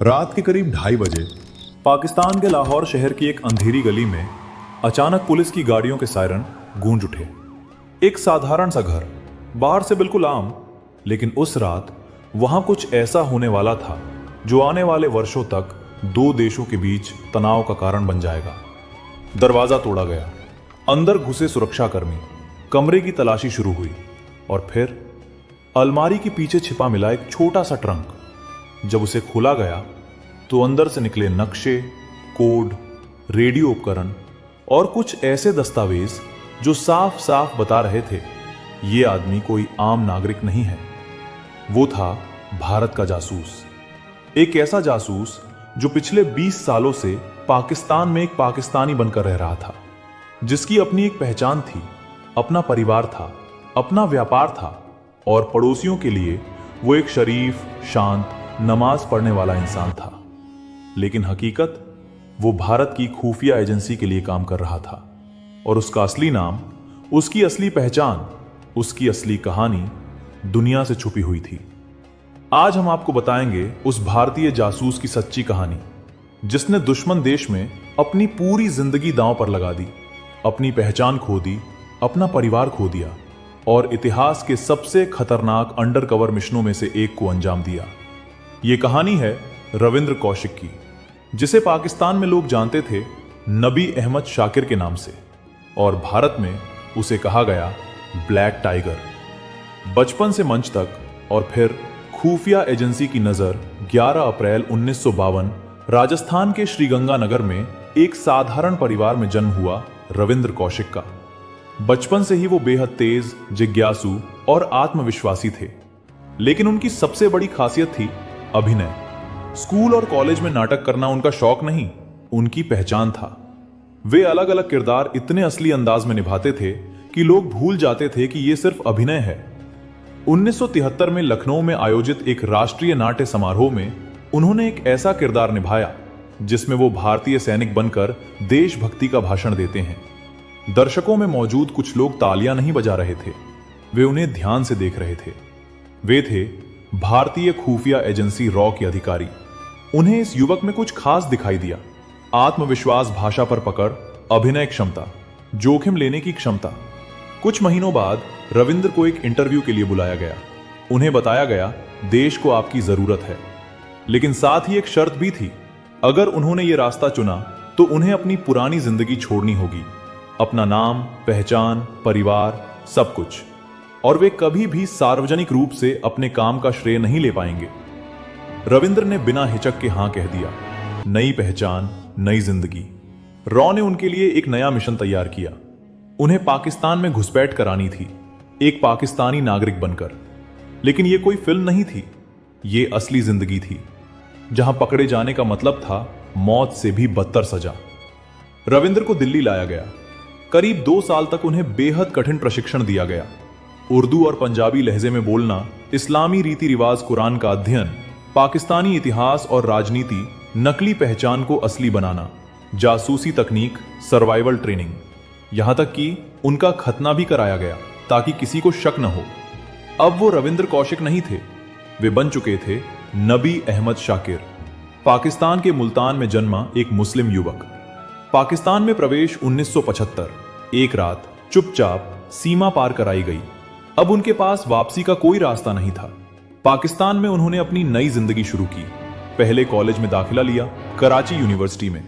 रात के करीब 2:30 बजे पाकिस्तान के लाहौर शहर की एक अंधेरी गली में अचानक पुलिस की गाड़ियों के सायरन गूंज उठे। एक साधारण सा घर, बाहर से बिल्कुल आम, लेकिन उस रात वहां कुछ ऐसा होने वाला था जो आने वाले वर्षों तक दो देशों के बीच तनाव का कारण बन जाएगा। दरवाजा तोड़ा गया, अंदर घुसे सुरक्षाकर्मी, कमरे की तलाशी शुरू हुई और फिर अलमारी के पीछे छिपा मिला एक छोटा सा ट्रंक। जब उसे खोला गया तो अंदर से निकले नक्शे, कोड, रेडियो उपकरण और कुछ ऐसे दस्तावेज जो साफ साफ बता रहे थे ये आदमी कोई आम नागरिक नहीं है। वो था भारत का जासूस, एक ऐसा जासूस जो पिछले 20 सालों से पाकिस्तान में एक पाकिस्तानी बनकर रह रहा था, जिसकी अपनी एक पहचान थी, अपना परिवार था, अपना व्यापार था और पड़ोसियों के लिए वो एक शरीफ, शांत, नमाज पढ़ने वाला इंसान था। लेकिन हकीकत, वो भारत की खुफिया एजेंसी के लिए काम कर रहा था और उसका असली नाम, उसकी असली पहचान, उसकी असली कहानी दुनिया से छुपी हुई थी। आज हम आपको बताएंगे उस भारतीय जासूस की सच्ची कहानी, जिसने दुश्मन देश में अपनी पूरी जिंदगी दांव पर लगा दी, अपनी पहचान खो दी, अपना परिवार खो दिया और इतिहास के सबसे खतरनाक अंडरकवर मिशनों में से एक को अंजाम दिया। ये कहानी है रविंद्र कौशिक की, जिसे पाकिस्तान में लोग जानते थे नबी अहमद शाकिर के नाम से और भारत में उसे कहा गया ब्लैक टाइगर। बचपन से मंच तक और फिर खुफिया एजेंसी की नजर 11 अप्रैल 1952 राजस्थान के श्रीगंगानगर में एक साधारण परिवार में जन्म हुआ रविंद्र कौशिक का। बचपन से ही वो बेहद तेज, जिज्ञासु और आत्मविश्वासी थे, लेकिन उनकी सबसे बड़ी खासियत थी अभिनय। स्कूल और कॉलेज में नाटक करना उनका शौक नहीं, उनकी पहचान था। वे अलग अलग किरदार इतने असली अंदाज में निभाते थे कि लोग भूल जाते थे कि यह सिर्फ अभिनय है। 1973 में लखनऊ में आयोजित एक राष्ट्रीय नाट्य समारोह में उन्होंने एक ऐसा किरदार निभाया जिसमें वो भारतीय सैनिक बनकर देशभक्ति का भाषण देते हैं। दर्शकों में मौजूद कुछ लोग तालियां नहीं बजा रहे थे, वे उन्हें ध्यान से देख रहे थे। वे थे भारतीय खुफिया एजेंसी रॉ के अधिकारी। उन्हें इस युवक में कुछ खास दिखाई दिया। आत्मविश्वास, भाषा पर पकड़, अभिनय क्षमता, जोखिम लेने की क्षमता। कुछ महीनों बाद रविंद्र को एक इंटरव्यू के लिए बुलाया गया। उन्हें बताया गया देश को आपकी जरूरत है, लेकिन साथ ही एक शर्त भी थी। अगर उन्होंने ये रास्ता चुना तो उन्हें अपनी पुरानी जिंदगी छोड़नी होगी, अपना नाम, पहचान, परिवार, सब कुछ। और वे कभी भी सार्वजनिक रूप से अपने काम का श्रेय नहीं ले पाएंगे। रविंद्र ने बिना हिचक के हां कह दिया। नई पहचान, नई जिंदगी। रॉ ने उनके लिए एक नया मिशन तैयार किया। उन्हें पाकिस्तान में घुसपैठ करानी थी, एक पाकिस्तानी नागरिक बनकर। लेकिन यह कोई फिल्म नहीं थी, ये असली जिंदगी थी, जहां पकड़े जाने का मतलब था मौत से भी बदतर सजा। रविंद्र को दिल्ली लाया गया। करीब 2 साल तक उन्हें बेहद कठिन प्रशिक्षण दिया गया। उर्दू और पंजाबी लहजे में बोलना, इस्लामी रीति रिवाज, कुरान का अध्ययन, पाकिस्तानी इतिहास और राजनीति, नकली पहचान को असली बनाना, जासूसी तकनीक, सर्वाइवल ट्रेनिंग, यहां तक कि उनका खतना भी कराया गया ताकि किसी को शक न हो। अब वो रविंद्र कौशिक नहीं थे, वे बन चुके थे नबी अहमद शाकिर, पाकिस्तान के मुल्तान में जन्मा एक मुस्लिम युवक। पाकिस्तान में प्रवेश 1975। एक रात चुपचाप सीमा पार कराई गई। अब उनके पास वापसी का कोई रास्ता नहीं था। पाकिस्तान में उन्होंने अपनी नई जिंदगी शुरू की। पहले कॉलेज में दाखिला लिया, कराची यूनिवर्सिटी में।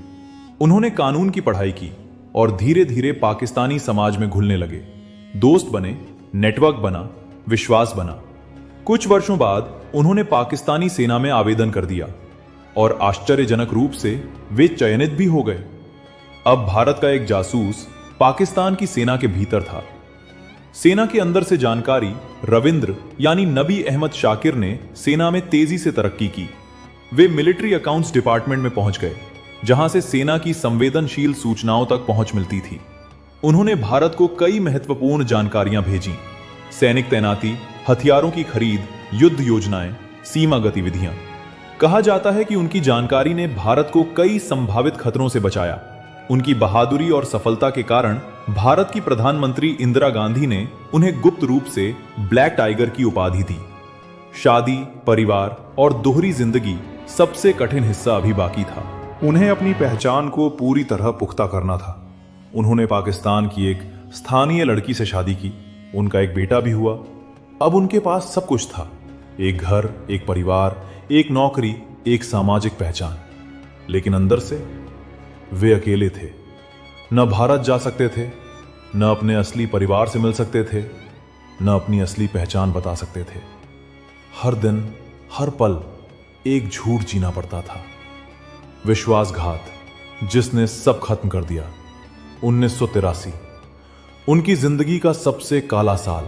उन्होंने कानून की पढ़ाई की और धीरे धीरे पाकिस्तानी समाज में घुलने लगे। दोस्त बने, नेटवर्क बना, विश्वास बना। कुछ वर्षों बाद उन्होंने पाकिस्तानी सेना में आवेदन कर दिया और आश्चर्यजनक रूप से वे चयनित भी हो गए। अब भारत का एक जासूस पाकिस्तान की सेना के भीतर था। सेना के अंदर से जानकारी रविंद्र यानी नबी अहमद शाकिर ने सेना में तेजी से तरक्की की। वे मिलिट्री अकाउंट्स डिपार्टमेंट में पहुंच गए, जहां से सेना की संवेदनशील सूचनाओं तक पहुंच मिलती थी। उन्होंने भारत को कई महत्वपूर्ण जानकारियां भेजी। सैनिक तैनाती, हथियारों की खरीद, युद्ध योजनाएं, सीमा गतिविधियां। कहा जाता है कि उनकी जानकारी ने भारत को कई संभावित खतरों से बचाया। उनकी बहादुरी और सफलता के कारण भारत की प्रधानमंत्री इंदिरा गांधी ने उन्हें गुप्त रूप से ब्लैक टाइगर की उपाधि दी। शादी, परिवार और दोहरी जिंदगी सबसे कठिन हिस्सा अभी बाकी था। उन्हें अपनी पहचान को पूरी तरह पुख्ता करना था। उन्होंने पाकिस्तान की एक स्थानीय लड़की से शादी की, उनका एक बेटा भी हुआ। अब उनके पास सब कुछ था, एक घर, एक परिवार, एक नौकरी, एक सामाजिक पहचान। लेकिन अंदर से वे अकेले थे। न भारत जा सकते थे, न अपने असली परिवार से मिल सकते थे, न अपनी असली पहचान बता सकते थे। हर दिन, हर पल एक झूठ जीना पड़ता था। विश्वासघात जिसने सब खत्म कर दिया। 1983 उनकी जिंदगी का सबसे काला साल।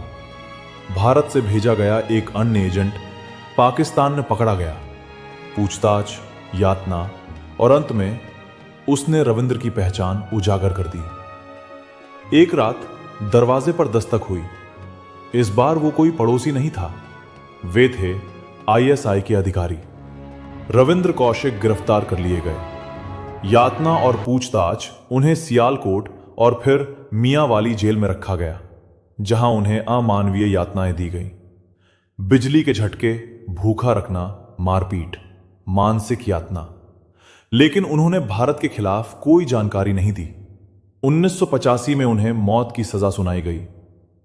भारत से भेजा गया एक अन्य एजेंट पाकिस्तान में पकड़ा गया। पूछताछ, यातना और अंत में उसने रविंद्र की पहचान उजागर कर दी। एक रात दरवाजे पर दस्तक हुई। इस बार वो कोई पड़ोसी नहीं था, वे थे आईएसआई के अधिकारी। रविंद्र कौशिक गिरफ्तार कर लिए गए। यातना और पूछताछ उन्हें सियालकोट और फिर मियांवाली जेल में रखा गया, जहां उन्हें अमानवीय यातनाएं दी गई। बिजली के झटके, भूखा रखना, मारपीट, मानसिक यातना। लेकिन उन्होंने भारत के खिलाफ कोई जानकारी नहीं दी। 1985 में उन्हें मौत की सजा सुनाई गई,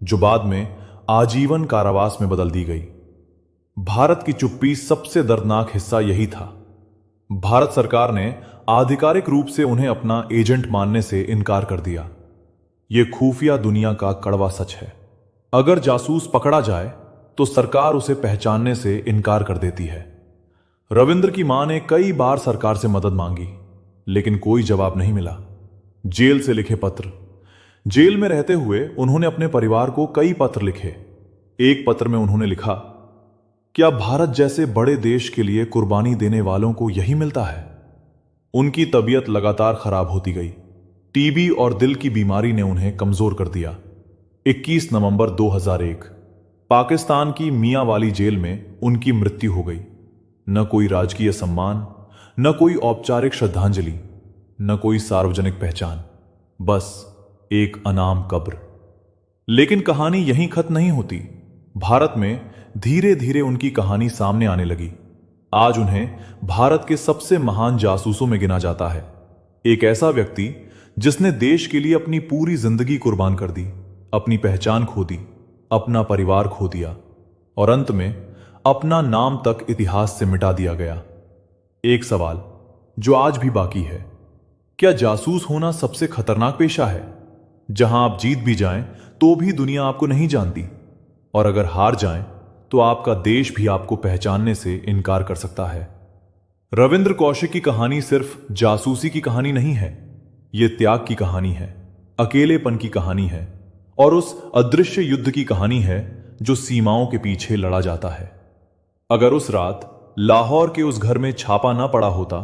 जो बाद में आजीवन कारावास में बदल दी गई। भारत की चुप्पी सबसे दर्दनाक हिस्सा यही था। भारत सरकार ने आधिकारिक रूप से उन्हें अपना एजेंट मानने से इनकार कर दिया। यह खुफिया दुनिया का कड़वा सच है। अगर जासूस पकड़ा जाए तो सरकार उसे पहचानने से इनकार कर देती है। रविंद्र की मां ने कई बार सरकार से मदद मांगी, लेकिन कोई जवाब नहीं मिला। जेल से लिखे पत्र। जेल में रहते हुए उन्होंने अपने परिवार को कई पत्र लिखे। एक पत्र में उन्होंने लिखा, क्या भारत जैसे बड़े देश के लिए कुर्बानी देने वालों को यही मिलता है? उनकी तबीयत लगातार खराब होती गई। टीबी और दिल की बीमारी ने उन्हें कमजोर कर दिया। 21 नवंबर 2001 पाकिस्तान की मियांवाली जेल में उनकी मृत्यु हो गई। न कोई राजकीय सम्मान, न कोई औपचारिक श्रद्धांजलि, न कोई सार्वजनिक पहचान, बस एक अनाम कब्र। लेकिन कहानी यहीं खत्म नहीं होती। भारत में धीरे धीरे उनकी कहानी सामने आने लगी। आज उन्हें भारत के सबसे महान जासूसों में गिना जाता है। एक ऐसा व्यक्ति जिसने देश के लिए अपनी पूरी जिंदगी कुर्बान कर दी, अपनी पहचान खो दी, अपना परिवार खो दिया और अंत में अपना नाम तक इतिहास से मिटा दिया गया। एक सवाल जो आज भी बाकी है, क्या जासूस होना सबसे खतरनाक पेशा है, जहां आप जीत भी जाएं तो भी दुनिया आपको नहीं जानती, और अगर हार जाएं तो आपका देश भी आपको पहचानने से इनकार कर सकता है? रविंद्र कौशिक की कहानी सिर्फ जासूसी की कहानी नहीं है, यह त्याग की कहानी है, अकेलेपन की कहानी है और उस अदृश्य युद्ध की कहानी है जो सीमाओं के पीछे लड़ा जाता है। अगर उस रात लाहौर के उस घर में छापा ना पड़ा होता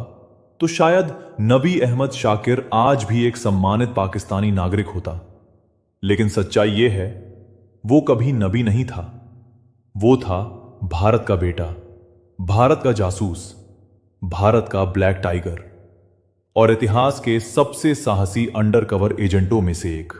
तो शायद नबी अहमद शाकिर आज भी एक सम्मानित पाकिस्तानी नागरिक होता। लेकिन सच्चाई यह है, वो कभी नबी नहीं था, वो था भारत का बेटा, भारत का जासूस, भारत का ब्लैक टाइगर और इतिहास के सबसे साहसी अंडरकवर एजेंटों में से एक।